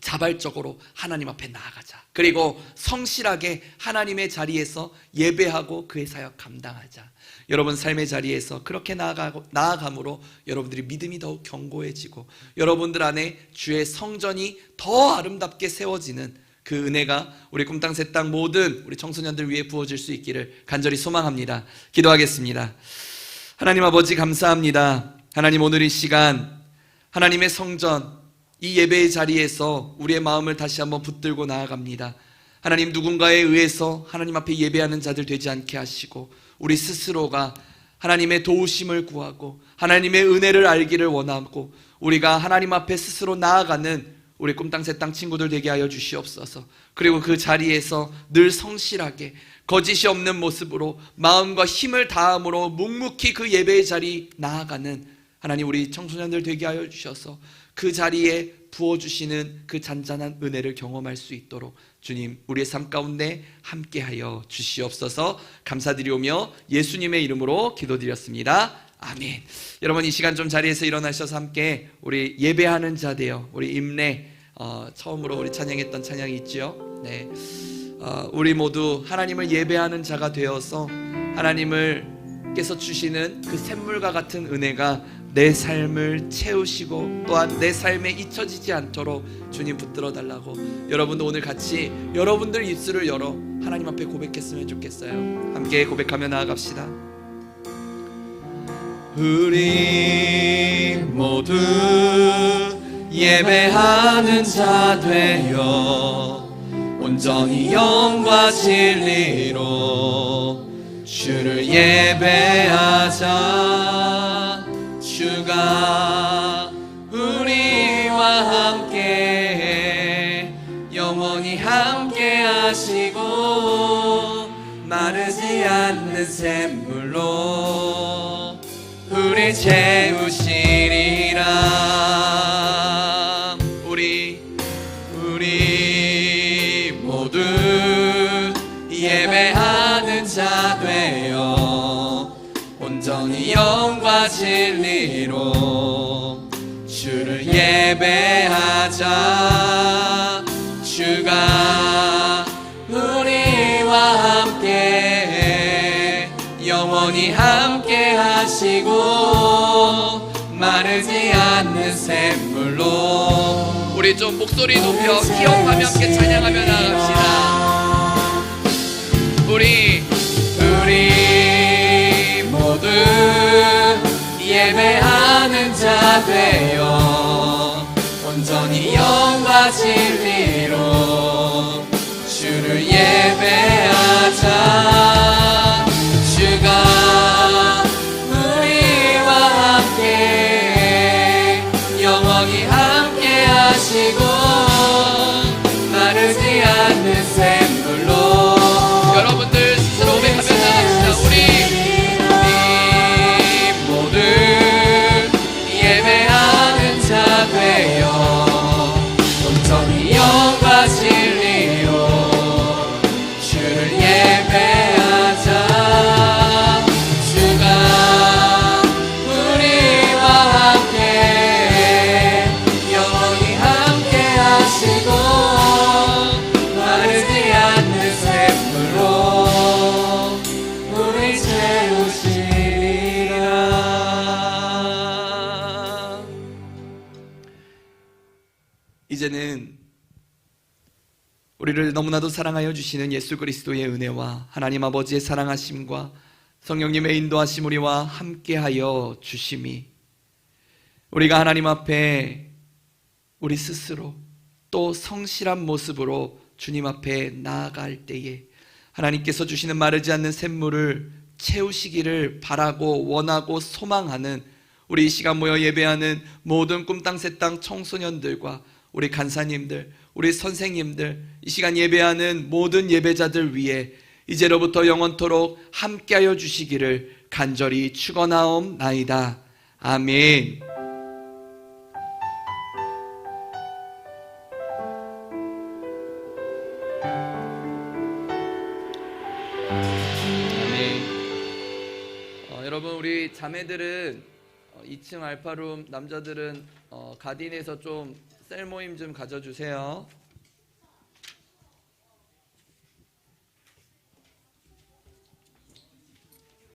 자발적으로 하나님 앞에 나아가자. 그리고 성실하게 하나님의 자리에서 예배하고 그의 사역 감당하자. 여러분 삶의 자리에서 그렇게 나아감으로 여러분들이 믿음이 더욱 견고해지고 여러분들 안에 주의 성전이 더 아름답게 세워지는 그 은혜가 우리 꿈땅 새땅 모든 우리 청소년들 위해 부어질 수 있기를 간절히 소망합니다. 기도하겠습니다. 하나님 아버지, 감사합니다. 하나님, 오늘 이 시간 하나님의 성전, 이 예배의 자리에서 우리의 마음을 다시 한번 붙들고 나아갑니다. 하나님, 누군가에 의해서 하나님 앞에 예배하는 자들 되지 않게 하시고 우리 스스로가 하나님의 도우심을 구하고 하나님의 은혜를 알기를 원하고 우리가 하나님 앞에 스스로 나아가는 우리 꿈땅 새땅 친구들 되게 하여 주시옵소서. 그리고 그 자리에서 늘 성실하게 거짓이 없는 모습으로 마음과 힘을 다함으로 묵묵히 그 예배의 자리 나아가는 하나님, 우리 청소년들 되게 하여 주셔서 그 자리에 부어주시는 그 잔잔한 은혜를 경험할 수 있도록 주님, 우리의 삶 가운데 함께하여 주시옵소서. 감사드리오며 예수님의 이름으로 기도드렸습니다. 아멘. 여러분, 이 시간 좀 자리에서 일어나셔서 함께 우리 예배하는 자 되어 우리 임내 처음으로 우리 찬양했던 찬양이 있죠. 네, 우리 모두 하나님을 예배하는 자가 되어서 하나님을께서 주시는 그 샘물과 같은 은혜가 내 삶을 채우시고 또한 내 삶에 잊혀지지 않도록 주님 붙들어 달라고 여러분도 오늘 같이 여러분들 입술을 열어 하나님 앞에 고백했으면 좋겠어요. 함께 고백하며 나아갑시다. 우리 모두 예배하는 자 되어 온전히 영과 진리로 주를 예배하자. 주가 우리와 함께 영원히 함께 하시고 마르지 않는 샘물로 우리 채우시리라. 우리 모두 예배하는 자 되어 온전히 영과 진리로 주를 예배하자. 주가 우리와 함께 영원히 함께 하시고 마르지 않는 샘물로 우리 좀 목소리 높여 기억하며 함께 찬양하며 나갑시다. 우리 모두 예배하는 자 되어 온전히 영과 진리로 주를 예배하자. 주가 우리와 함께 영원히 함께 하시고 마르지 않는 샘물로 여러분들 스스로 고백하며 나갑시다. 우리 모두 예배하는 자 되어 온전히 영과 진리로 주를 예배하자. 주가 우리와 함께 영원히 함께 하시고 마르지 않는 샘물로 우리 채우시리라. 이제는 우리를 너무나도 사랑하여 주시는 예수 그리스도의 은혜와 하나님 아버지의 사랑하심과 성령님의 인도하심 우리와 함께하여 주심이 우리가 하나님 앞에 우리 스스로 또 성실한 모습으로 주님 앞에 나아갈 때에 하나님께서 주시는 마르지 않는 샘물을 채우시기를 바라고 원하고 소망하는 우리 이 시간 모여 예배하는 모든 꿈땅 새땅 청소년들과 우리 간사님들, 우리 선생님들, 이 시간 예배하는 모든 예배자들 위해 이제로부터 영원토록 함께하여 주시기를 간절히 축원하옵나이다. 아멘. 여러분 우리 자매들은 2층 알파룸, 남자들은 가딘에서 좀 셀 모임 좀 가져주세요.